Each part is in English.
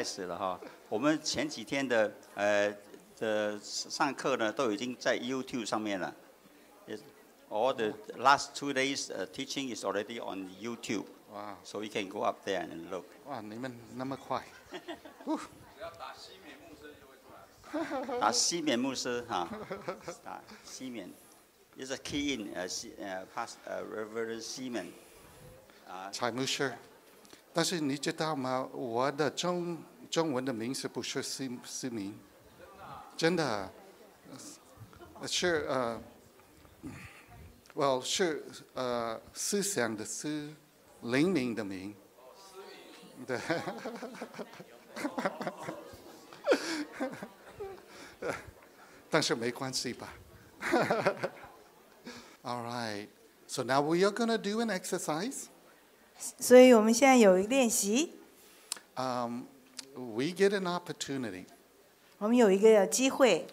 始了哈。我们前几天的上课呢，都已经在 YouTube 上面了。All the last 2 days teaching is already on YouTube. Wow. So you can go up there and look. 哇，你们那么快。只要打西缅牧师就会出来。打西缅牧师哈，打西缅 is a key in past Reverend 西缅。蔡牧师，但是你知道吗？我的中文的名字不是思明，真的，是well 是思想的思，灵敏的明，对。但是没关系吧。All right. So now we are going to do an exercise. 所以我们现在有一个练习。We get an opportunity. 我们有一个机会。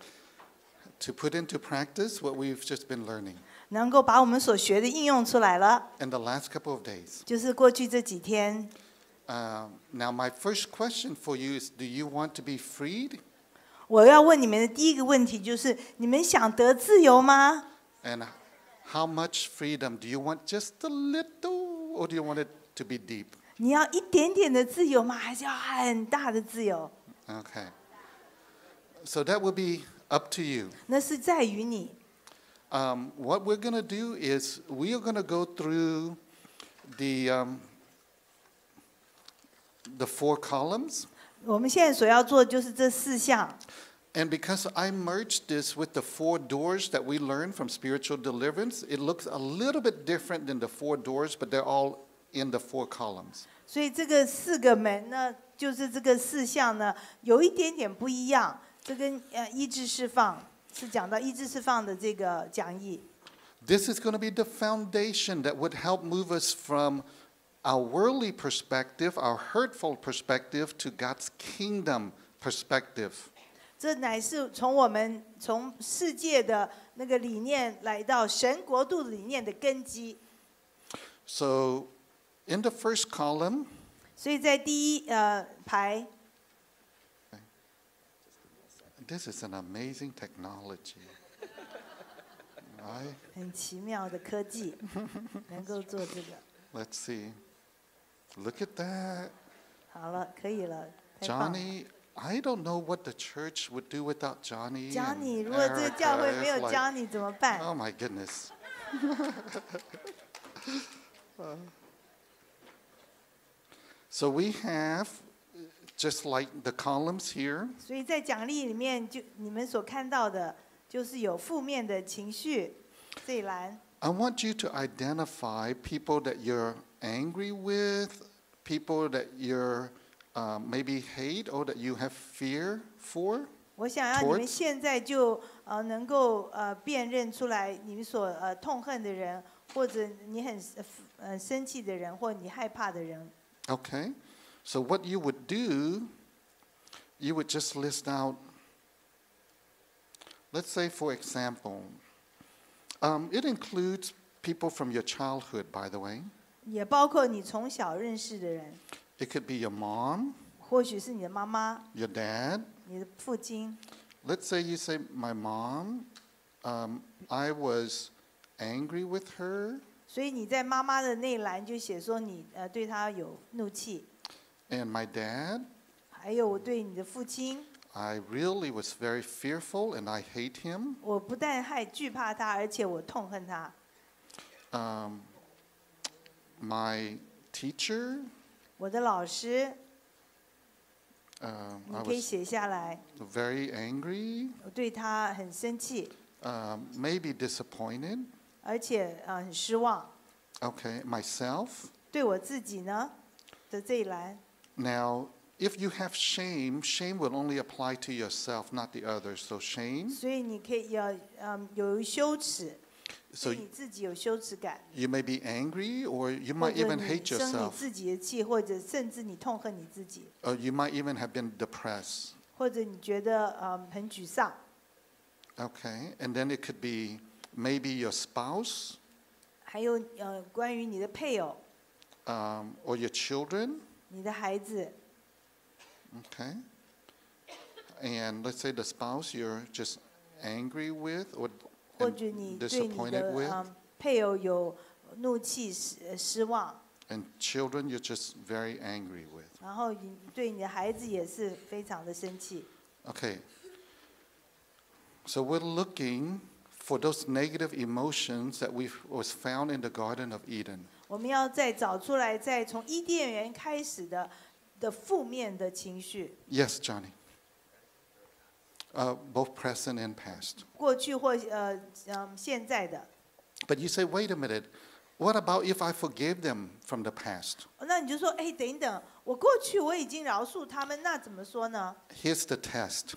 To put into practice what we've just been learning. 能够把我们所学的应用出来了。In the last couple of days. 就是过去这几天。Now my first question for you is, do you want to be freed? 我要问你们的第一个问题就是：你们想得自由吗 And how much freedom? Do you want just a little, or do you want it to be deep? 你要一点点的自由吗？还是要很大的自由 Okay. So that will be up to you. 那是在于你。What we're going to do is we are going to go through the 4 columns. 我们现在所要做的就是这4项。And because I merged this with the 4 doors that we learned from spiritual deliverance, it looks a little bit different than the 4 doors, but they're all in the 4 columns. 所以这个4个门呢，就是这个4项呢，有一点点不一样。这跟医治释放是讲到医治释放的这个讲义。This is going to be the foundation that would help move us from our worldly perspective, our hurtful perspective, to God's kingdom perspective. 这乃是从世界的那个理念来到神国度理念的根基。So, in the first column, 所以在第一排。This is an amazing technology. Right? 很奇妙的科技，能够做这个。Let's see. Look at that. 好了，可以了。Johnny, I don't know what the church would do without Johnny. Johnny, 如果这个教会没有 Johnny 怎么办 ？Oh my goodness. So we have just like the columns here. 所以在奖励里面，就你们所看到的，就是有负面的情绪这一栏。I want you to identify people that you're angry with, people that you're maybe hate or that you have fear for. 我想要你们现在就能够辨认出来你们所痛恨的人，或者你很生气的人，或你害怕的人。Okay, so what you would do, you would just list out. Let's say, for example, it includes people from your childhood, by the way. 也包括你从小认识的人。It could be your mom. 或许是你的妈妈。Your dad. 你的父亲。Let's say you say, my mom, I was angry with her. 所以你在妈妈的那一栏就写说你对她有怒气。And my dad. 还有我对你的父亲。I really was very fearful and I hate him. 我不但惧怕他，而且我痛恨他。My teacher. 我的老师。你可以写下来。Very angry. 我对他很生气。Maybe disappointed. 而且很失望。Okay, myself. 对我自己呢的这一栏。Now, if you have shame, shame will only apply to yourself, not the others. So shame. 所以你可以有羞耻。对你自己有羞耻感。You may be angry, or you might even hate yourself. 生你自己的气，或者甚至你痛恨你自己。Or you might even have been depressed. 或者你觉得很沮丧。Okay, and then it could be maybe your spouse. 还有关于你的配偶。Or your children. 你的孩子。Okay. And let's say the spouse you're just angry with or 或者你对你 disappointed 的 with. 配偶有怒气、失望， And children you're just very angry with. 然后你对你的孩子也是非常的生气。 Okay. So we're looking for those negative emotions that was found in the Garden of Eden. 我们要再找出来，再从伊甸园开始的负面的情绪。 Yes, Johnny. Both present and past. 过去或现在的。 But you say, wait a minute. What about if I forgave them from the past? 那你就说，哎，等一等，我过去我已经饶恕他们，那怎么说呢？ Here's the test.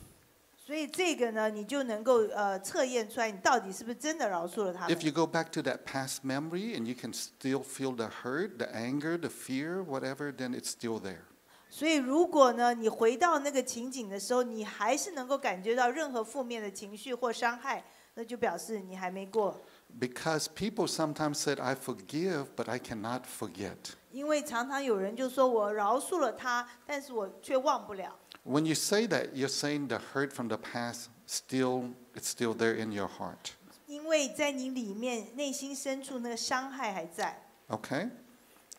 所以这个呢，你就能够测验出来，你到底是不是真的饶恕了他们。 If you go back to that past memory and you can still feel the hurt, the anger, the fear, whatever, then it's still there. 所以如果呢，你回到那个情景的时候，你还是能够感觉到任何负面的情绪或伤害，那就表示你还没过。 Because people sometimes said, I forgive, but I cannot forget. 因为常常有人就说我饶恕了他，但是我却忘不了。 When you say that, you're saying the hurt from the past it's still there in your heart. 因为在你里面内心深处那个伤害还在。 Okay?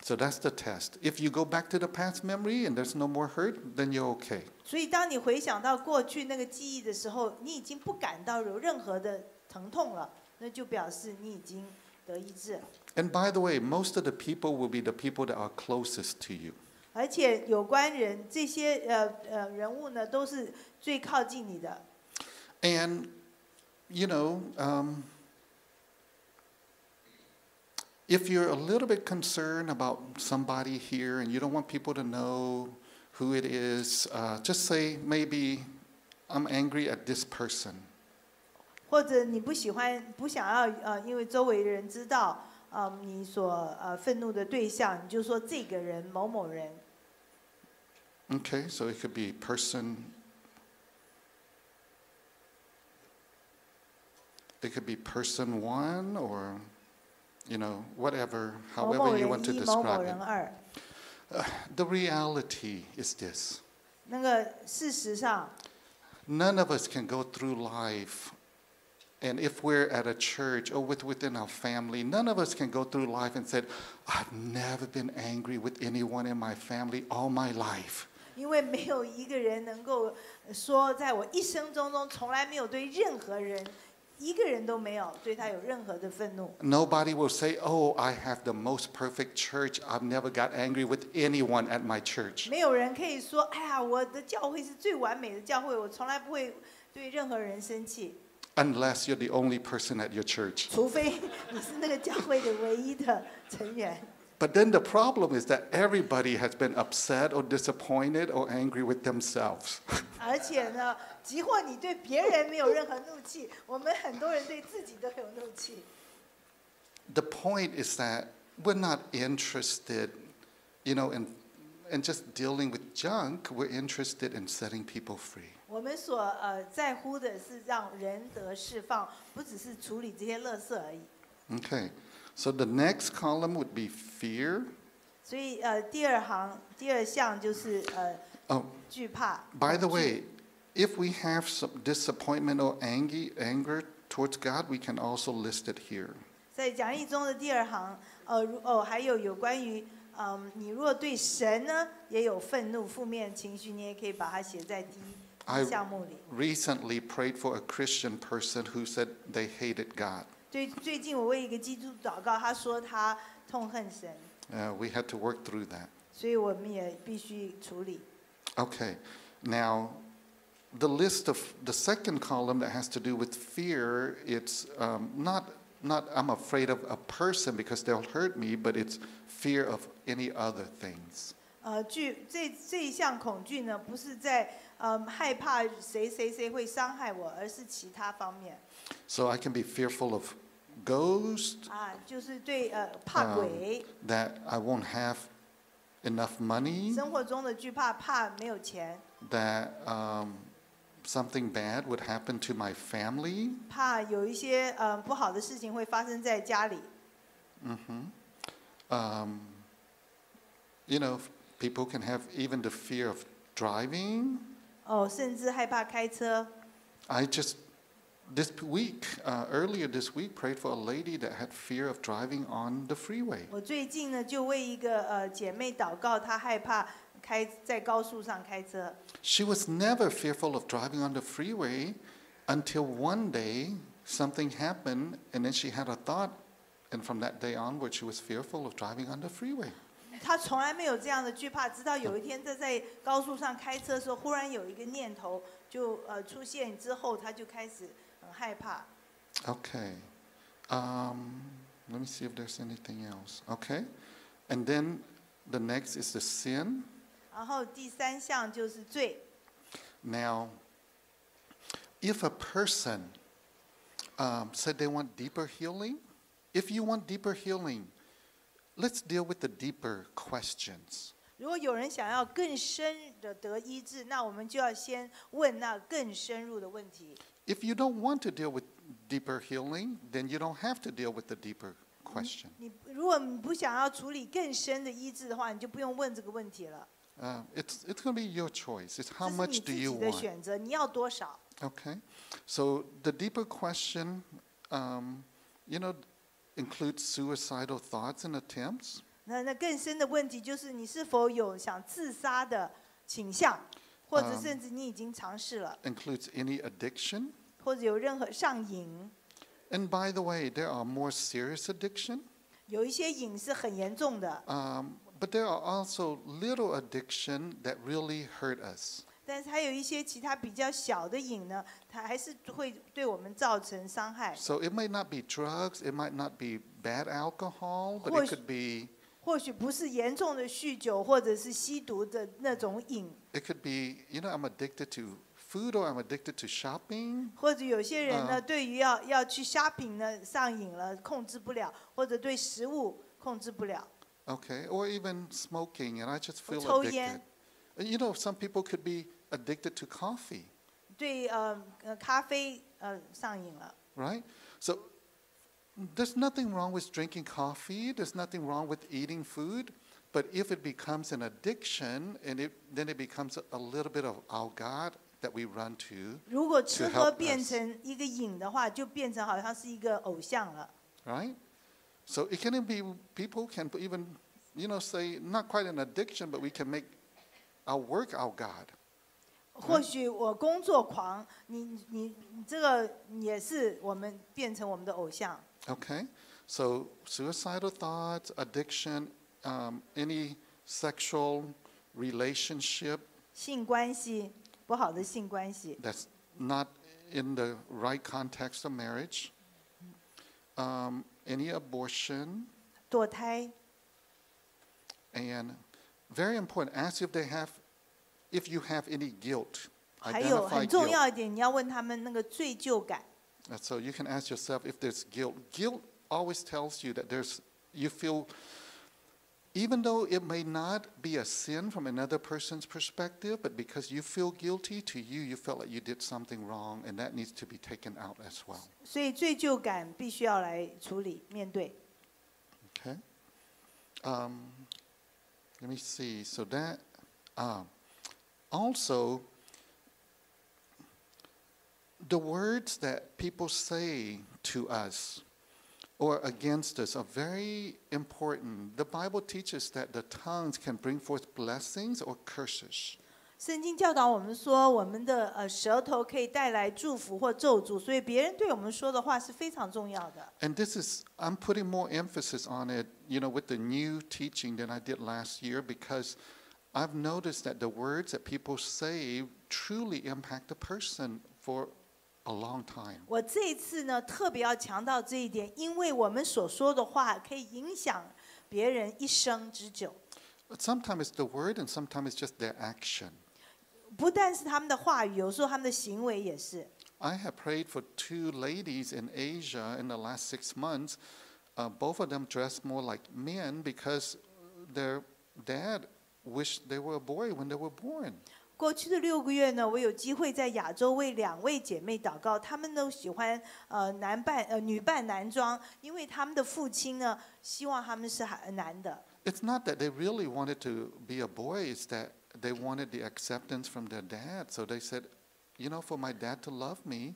So that's the test. If you go back to the past memory and there's no more hurt, then you're okay. 所以当你回想到过去那个记忆的时候，你已经不感到有任何的疼痛了，那就表示你已经得医治了。 And by the way, most of the people will be the people that are closest to you. 而且有关人这些人物呢，都是最靠近你的。 And, you know, if you're a little bit concerned about somebody here and you don't want people to know who it is, just say maybe I'm angry at this person. 或者你不想要因为周围的人知道你所愤怒的对象，你就说这个人某某人。 Okay, so it could be person. It could be person one or, you know, whatever, 某某 however you 人 want to 一，某某 describe 人 it. 二。 The reality is this. 那个事实上， None of us can go through life, and if we're at a church or within our family, none of us can go through life and say, I've never been angry with anyone in my family all my life. 因为没有一个人能够说，在我一生中从来没有对任何人，一个人都没有对他有任何的愤怒。 Nobody will say, oh, I have the most perfect church. I've never got angry with anyone at my church. 没有人可以说，哎呀，我的教会是最完美的教会，我从来不会对任何人生气。 Unless you're the only person at your church. 除非你是那个教会的唯一的成员。 But then the problem is that everybody has been upset or disappointed or angry with themselves. 而且呢，即或你对别人没有任何怒气，我们很多人对自己都有怒气。 The point is that we're not interested, you know, in just dealing with junk. We're interested in setting people free. 我们所在乎的是让人得释放，不只是处理这些垃圾而已。 Okay, so the next column would be fear. 所以第二项就是Oh, 惧怕。 by the 恐惧 way, if we have some disappointment or anger towards God, we can also list it here. 在讲义中的第二行，还有关于你如果对神呢也有愤怒、负面情绪，你也可以把它写在第一项目里。 Recently prayed for a Christian person who said they hated God. 最近我为一个基督祷告，他说他痛恨神， We had to work through that. 所以我们也必须处理。 Okay, now the list of the second column that has to do with fear, it's not I'm afraid of a person because they'll hurt me, but it's fear of any other things. 这一项恐惧呢，不是在害怕谁会伤害我，而是其他方面。 So I can be fearful of ghosts. 就是对怕鬼。 That I won't have enough money. 生活中的惧怕没有钱。 That something bad would happen to my family. 怕有一些不好的事情会发生在家里。 You know, people can have even the fear of driving. 甚至害怕开车。I just this week, earlier this week, prayed for a lady that had fear of driving on the freeway. 我最近呢就为一个姐妹祷告，她害怕在高速上开车。She was never fearful of driving on the freeway until one day something happened, and then she had a thought, and from that day onward, she was fearful of driving on the freeway. 她从来没有这样的惧怕，直到有一天她在高速上开车的时候，忽然有一个念头就出现之后，她就开始很害怕。Okay. Let me see if there's anything else. Okay. And then the next is the sin. 然后第3项就是罪。Now, if a person said they want deeper healing, if you want deeper healing, let's deal with the deeper questions. 如果有人想要更深的得医治，那我们就要先问那更深入的问题。If you don't want to deal with deeper healing, then you don't have to deal with the deeper question. 如果你不想要处理更深的医治的话，你就不用问这个问题了。It's going to be your choice. It's how 这是 much 你 do 自 you 己的 want? 选择，你要多少？ Okay. So the deeper question, includes suicidal thoughts and attempts. 那更深的问题就是你是否有想自杀的倾向，或者甚至你已经尝试了， Includes any addiction. 或者有任何上瘾。And by the way, there are more serious addiction. 有一些瘾是很严重的， But there are also little addiction that really hurt us. 但是还有一些其他比较小的瘾呢，它还是会对我们造成伤害。 So it may not be drugs, it might not be bad alcohol, but it could be 或许不是严重的酗酒或者是吸毒的那种瘾， it could be, I'm addicted to food or I'm addicted to shopping. 或者有些人呢，对于要去 shopping 呢上瘾了，控制不了，或者对食物控制不了。 Okay, or even smoking, and I just feel 抽 addicted. 烟。 Some people could be addicted to coffee, 对咖啡上瘾了。 right? So there's nothing wrong with drinking coffee. There's nothing wrong with eating food. But if it becomes an addiction, and then it becomes a little bit of our God that we run to. 如果吃喝变成一个瘾的话，就变成好像是一个偶像了。 Right? So it can be, people can even, say not quite an addiction, but we can make our work our God. 或许我工作狂，你这个也是我们变成我们的偶像。 Okay, so suicidal thoughts, addiction, any sexual relationship 性关系不好的性关系， that's not in the right context of marriage, any abortion, 堕胎， and very important, ask if you have any guilt. 还有 Identify 很重 guilt. 要一点，你要问他们那个罪疚感。 So you can ask yourself if there's guilt. Guilt always tells you that you feel, even though it may not be a sin from another person's perspective, but because you feel guilty, to you, you felt like you did something wrong, and that needs to be taken out as well. 所以罪疚感必须要来处理面对。 Okay. Let me see. So that also. The words that people say to us or against us are very important. The Bible teaches that the tongues can bring forth blessings or curses. 圣经教导我们说，我们的舌头可以带来祝福或咒诅，所以别人对我们说的话是非常重要的。 And I'm putting more emphasis on it, with the new teaching than I did last year, because I've noticed that the words that people say truly impact a person for a long time. 我这一次呢，特别要强调这一点，因为我们所说的话可以影响别人一生之久。 But sometimes it's the word, and sometimes it's just their action. 不但是他们的话语，有时候他们的行为也是。 I have prayed for 2 ladies in Asia in the last 6 months. Both of them dressed more like men because their dad wished they were a boy when they were born. 过去的6个月呢，我有机会在亚洲为2位姐妹祷告，她们都喜欢女扮男装，因为他们的父亲呢希望他们是男的。 It's not that they really wanted to be a boy, it's that they wanted the acceptance from their dad. So they said, for my dad to love me,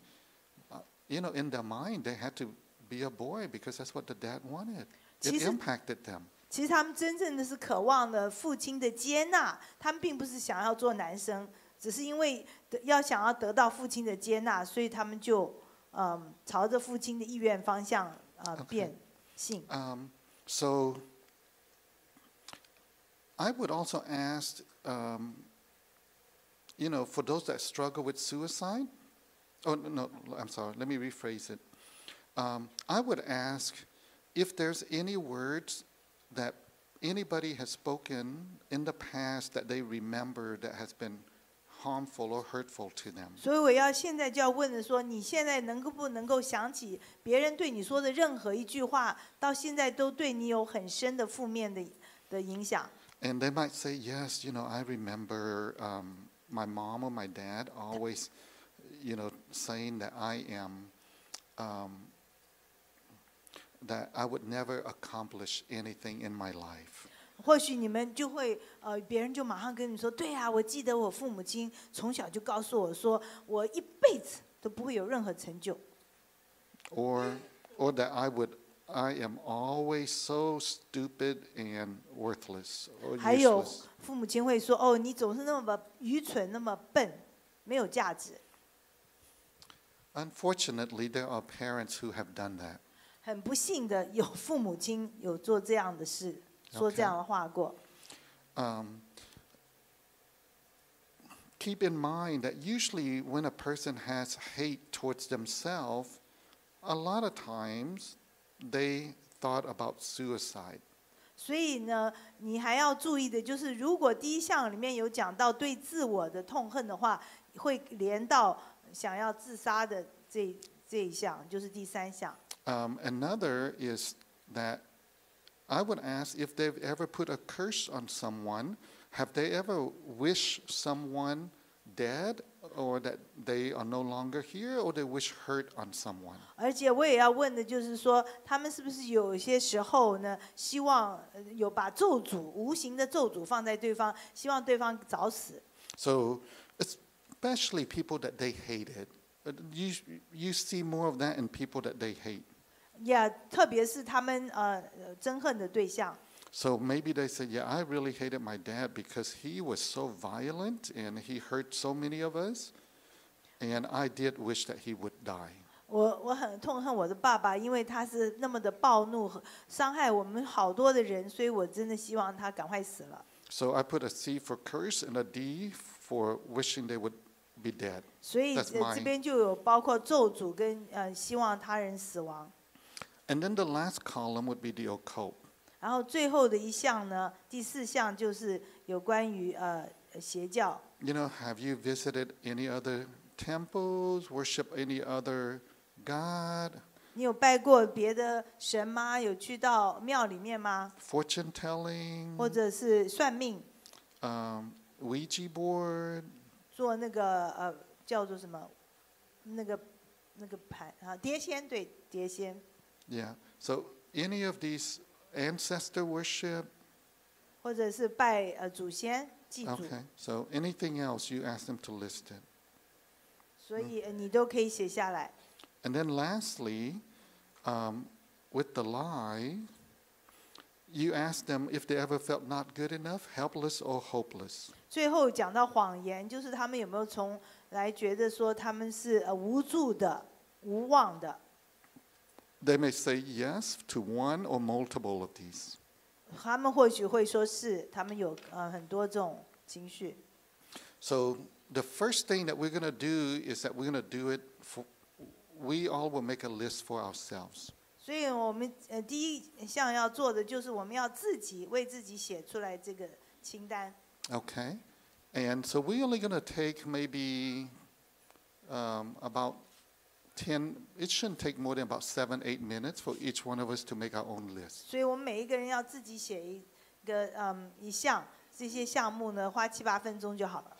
in their mind, they had to be a boy because that's what the dad wanted. It impacted them. 其实他们真正的是渴望了父亲的接纳，他们并不是想要做男生，只是因为想要得到父亲的接纳，所以他们就朝着父亲的意愿方向变性。So I would also ask, for those that struggle with suicide. Oh no, I'm sorry. Let me rephrase it. I would ask if there's any words that anybody has spoken in the past that they remember that has been harmful or hurtful to them. 所以我现在就要问的说，你现在不能够想起别人对你说的任何一句话，到现在都对你有很深的负面的影响。And they might say, yes, I remember my mom or my dad always, saying that I am, that I would never accomplish anything in my life. 或许你们就会别人就马上跟你说，对啊，我记得我父母亲从小就告诉我说，我一辈子都不会有任何成就。Or that I am always so stupid and worthless or 还有 useless. 父母亲会说，哦，你总是那么愚蠢，那么笨，没有价值。Unfortunately, there are parents who have done that. 很不幸的，有父母亲有做这样的事，说这样的话过。Keep in mind that usually when a person has hate towards themselves, a lot of times they thought about suicide. 所以呢，你还要注意的就是，如果第一项里面有讲到对自我的痛恨的话，会连到想要自杀的这一项，就是第三项。Another is that I would ask if they've ever put a curse on someone. Have they ever wished someone dead, or that they are no longer here, or they wish hurt on someone? 而且我也要问的就是说，他们是不是有些时候呢，希望有把咒诅、无形的咒诅放在对方，希望对方早死。So, especially people that they hated, you see more of that in people that they hate. 特别是他们憎恨的对象。So maybe they say, yeah, I really hated my dad because he was so violent and he hurt so many of us, and I did wish that he would die. 我很痛恨我的爸爸，因为他是那么的暴怒，伤害我们好多的人，所以我真的希望他赶快死了。So I put a C for curse and a D for wishing they would be dead. 所以这边就有包括咒诅跟希望他人死亡。And then the last column would be the occult. 然后最后的一项呢，第四项就是有关于邪教。Have you visited any other temples, worship any other god? 你有拜过别的神吗？有去到庙里面吗？ Fortune telling. 或者是算命？Ouija board. 做那个叫做什么？那个盘碟仙，对，碟仙。Yeah. So any of these ancestor worship, 或者是拜祖先祭祖。Okay. So anything else, you ask them to list it. 所以你都可以写下来。And then lastly, with the lie, you ask them if they ever felt not good enough, helpless or hopeless. 最后讲到谎言，就是他们有没有从来觉得说他们是无助的、无望的。They may say yes to one or multiple of these. 他们或许会说是，他们有很多这种情绪。So the first thing that we're going to do is that we're going to do it for, we all will make a list for ourselves. 所以我们第一项要做的就是我们要自己为自己写出来这个清单。Okay. And so we're only going to take maybe about 10, it shouldn't take more than about 7-8 minutes for each one of us to make our own list. 所以我们每一个人要自己写一项，这些项目呢花7-8分钟就好了。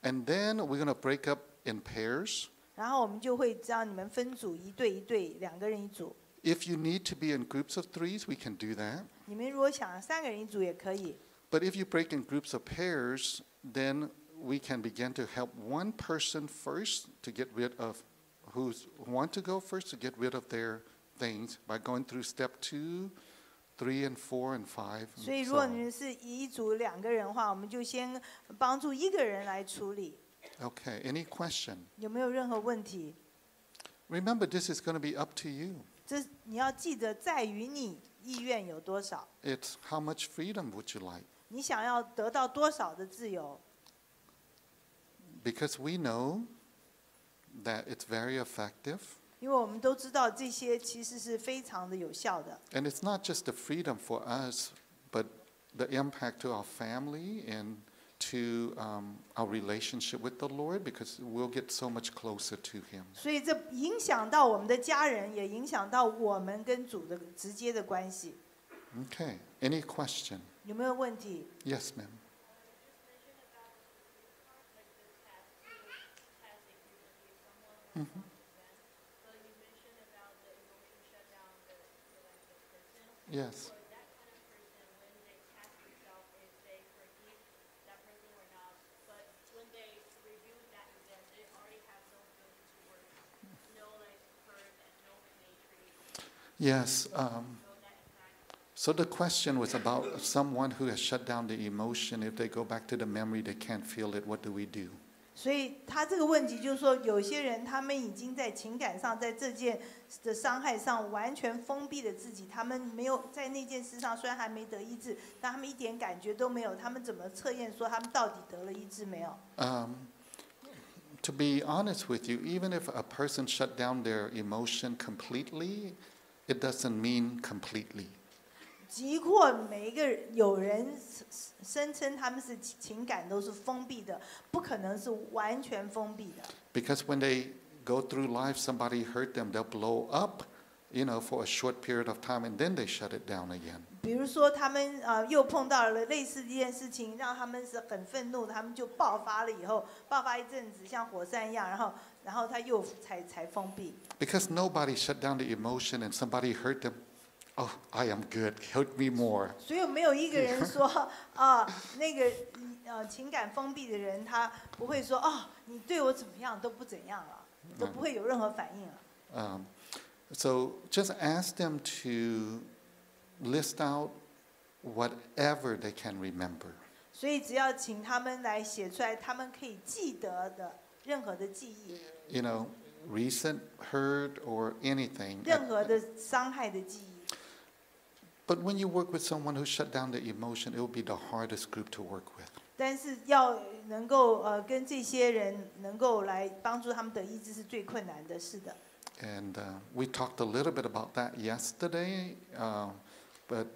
And then we're going to break up in pairs. 然后我们就会让你们分组，一对一对，2个人一组。If you need to be in groups of 3s, we can do that. 你们如果想3个人一组也可以。But if you break in groups of pairs, then we can begin to help one person first to get rid of who want to go first to get rid of their things by going through step 2, 3, and 4, and 5. 所以如果你们是一组2个人的话，我们就先帮助1个人来处理。Okay, any question? 有没有任何问题？ Remember, this is going to be up to you. 这你要记得，在于你意愿有多少。 It's how much freedom would you like? 你想要得到多少的自由？ Because we know that it's very effective. 因为我们都知道这些其实是非常的有效的。 And it's not just the freedom for us, but the impact to our family and to our relationship with the Lord, because we'll get so much closer to Him. 所以这影响到我们的家人，也影响到我们跟主的直接的关系。 Okay, any question? 有没有问题？ Yes, ma'am. Yes. Yes. So the question was about someone who has shut down the emotion. If they go back to the memory, they can't feel it. What do we do? 所以他这个问题就是说，有些人他们已经在情感上，在这件的伤害上完全封闭了自己，他们没有在那件事上虽然还没得医治，但他们一点感觉都没有。他们怎么测验说他们到底得了医治没有？ To be honest with you, even if a person shut down their emotion completely, it doesn't mean completely. 即或每一个有人声称他们是情感都是封闭的，不可能是完全封闭的。 Because when they go through life, somebody hurt them, they'll blow up, for a short period of time, and then they shut it down again. 比如说他们又碰到了类似这件事情，让他们是很愤怒，他们就爆发了以后，爆发一阵子像火山一样，然后他又才封闭。 Because nobody shut down the emotion and somebody hurt them. Oh, I am good. Hurt me more. 所以没有一个人说那个情感封闭的人，他不会说你对我怎么样都不怎样了，都不会有任何反应了。So just ask them to list out whatever they can remember. 所以只要请他们来写出来，他们可以记得的任何的记忆， Recent hurt or anything. 任何的伤害的记忆。 But when you work with someone who shut down the emotion, it will be the hardest group to work with. 但是要能够跟这些人能够来帮助他们得医治是最困难的，是的。 And we talked a little bit about that yesterday, but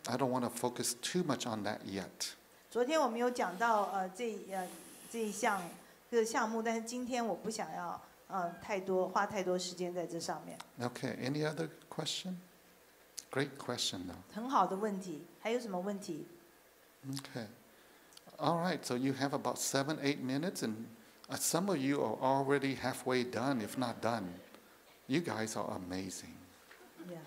I don't want to focus too much on that yet. 昨天我们有讲到这一项这个项目，但是今天我不想要花太多时间在这上面。 Okay, any other question? Great question, though. 很好的问题，还有什么问题？ Okay. All right, so you have about 7-8 minutes, and some of you are already halfway done, if not done. You guys are amazing. Yeah.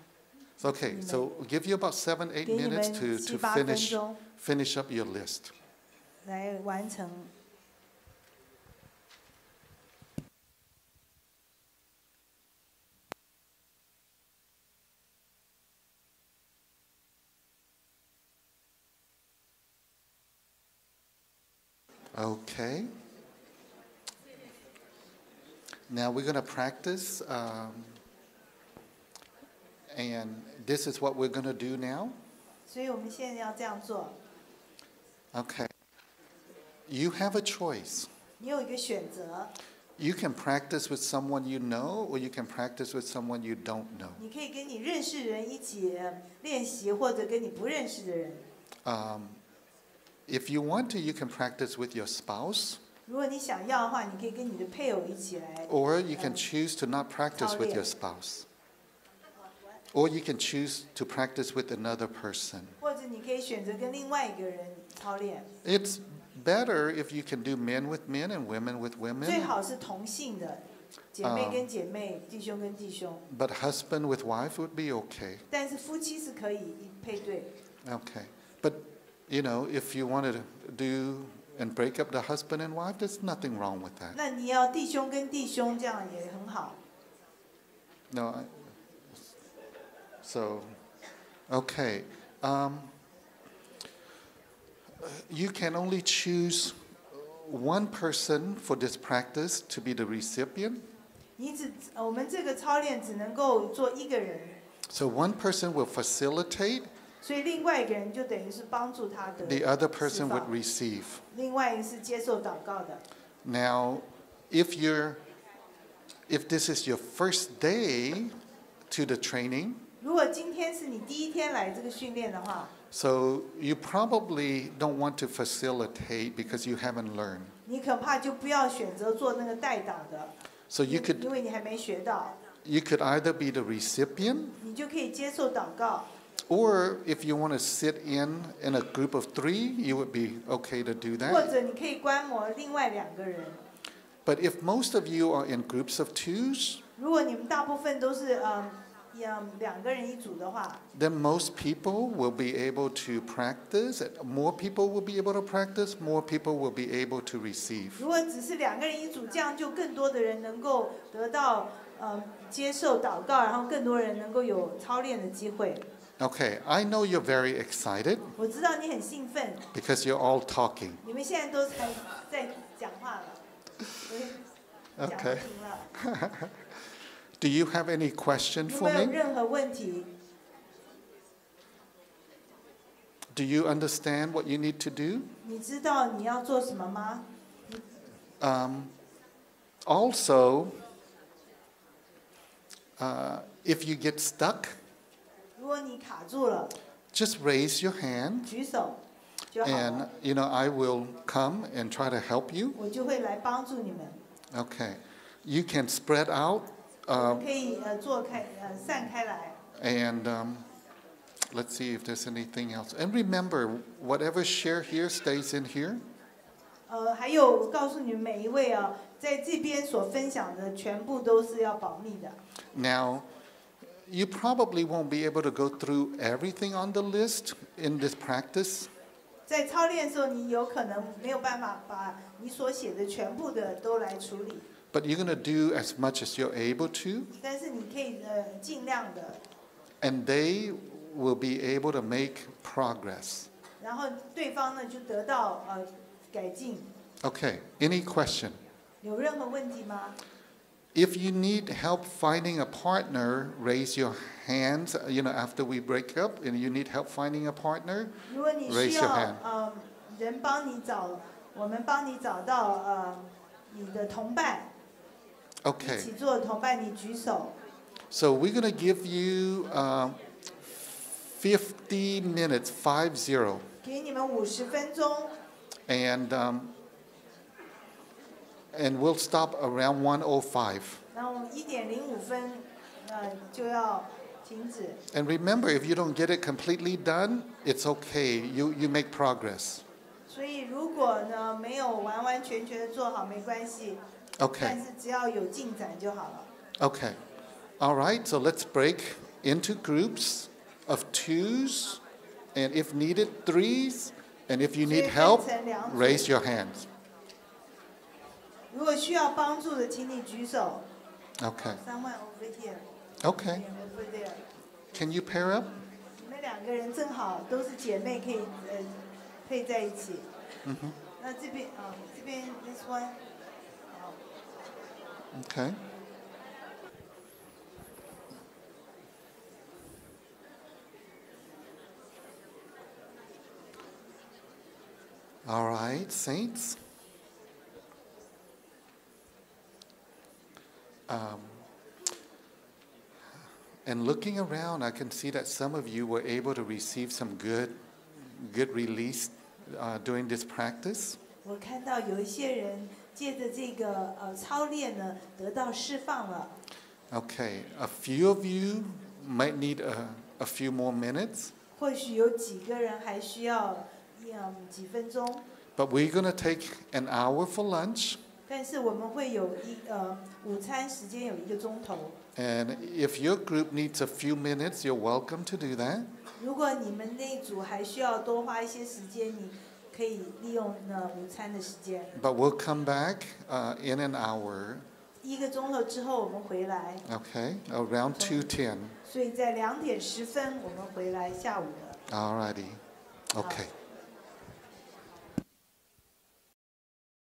Okay, so we'll give you about 7-8 给你 minutes 们 to 7-8分钟 finish up your list. 来完成。 Okay. Now we're going to practice, and this is what we're going to do now. 所以我们现在要这样做。 Okay. You have a choice. 你有一个选择， You can practice with someone you know, or you can practice with someone you don't know. 你可以跟你认识的人一起练习，或者跟你不认识的人。 If you want to, you can practice with your spouse, 如果你想要的话，你可以跟你的配偶一起来。 or you can choose to not practice with your spouse. Or you can choose to practice with another person. 或者你可以选择跟另外一个人操练。 It's better if you can do men with men and women with 最 women, 好是同性的，姐妹跟姐妹，弟兄跟弟兄。 but husband with wife would be okay. 但是夫妻是可以配对。 Okay. But, if you wanted to do and break up the husband and wife. There's nothing wrong with that. 那你要弟兄跟弟兄这样也很好。No, so, okay. You can only choose one person for this practice to be the recipient. 我们这个操练只能够做一个人， So one person will facilitate, 所以另外一个人就等于是帮助他的 the other 释 person would 放， receive. 另外一个是接受祷告的。 Now, if this is your first day to the training, 如果今天是你第一天来这个训练的话， so you probably don't want to facilitate because you haven't learned. 你恐怕就不要选择做那个代祷的， So you 因为你还没学到， could either be the recipient, 你就可以接受祷告。 or if you want to sit in a group of 3, you would be okay to do 或 that. 者你可以观摩另外2个人。 But if most of you are in groups of 2s, 如果你们大部分都是2个人一组的话， then most people will be able to practice. More people will be able to practice. More people will be able to receive. 如果只是2个人一组，这样就更多的人能够得到接受祷告，然后更多人能够有操练的机会。 Okay, I know you're very excited 我知道你很兴奋， because you're all talking. 你们现在都在讲话了，讲不 Okay. 停了。 Do you have any question 有 for 没有 me? 任何问题？ Do you understand what you need to do? 你知道你要做什么吗？ Also, if you get stuck, 如果你卡住了， just raise your hand, 举手就好 and 了， I will come and try to help you. 我就会来帮助你们。 Okay, you can spread out, 我们可以散开来。 and let's see if there's anything else. And remember, whatever share here stays in here. 还有，我告诉你们每一位啊，在这边所分享的全部都是要保密的。 Now, you probably won't be able to go through everything on the list in this practice. 在操练的时候，你有可能没有办法把你所写的全部的都来处理， But you're going to do as much as you're able to, 但是你可以尽量的， and they will be able to make progress. 然后对方呢就得到改进。 Okay, any question? 有任何问题吗？ If you need help finding a partner, raise your hands, after we break up, and you need help finding a partner, 如果你 raise 需 your 要 hand. 人帮你找，我们帮你找到你的同伴，一 Okay, 起做同伴，你举手。 so we're going to give you 50 minutes, 50. 给你们50分钟， And we'll stop around 1:05. 然后我们1:05就要停止。 And remember, if you don't get it completely done, it's okay. You make progress. 所以如果呢没有完完全全的做好没关系， Okay. 但是只要有进展就好了。 Okay. All right, so let's break into groups of 2s, and if needed, 3s. And if you need help, raise your hands. 如果需要帮助的，请你举手。 Okay. Someone over here. Okay. Over there. Can you pair up? 你们2个人正好都是姐妹，可以配在一起。那这边this one。好。 Okay. All right, saints. And looking around, I can see that some of you were able to receive some good release during this practice. 我看到有一些人借着这个操练呢，得到释放了。 Okay, a few of you might need a few more minutes, 或许有几个人还需要几分钟， but we're going to take an hour for lunch. 但是我们会有午餐时间有1个钟头。 And if your group needs a few minutes, you're welcome to do that. 如果你们那一组还需要多花一些时间，你可以利用午餐的时间。But we'll come back in an hour. 1个钟头之后我们回来。Okay, around 2:10. 所以在2点10分我们回来下午的。Alrighty. Okay.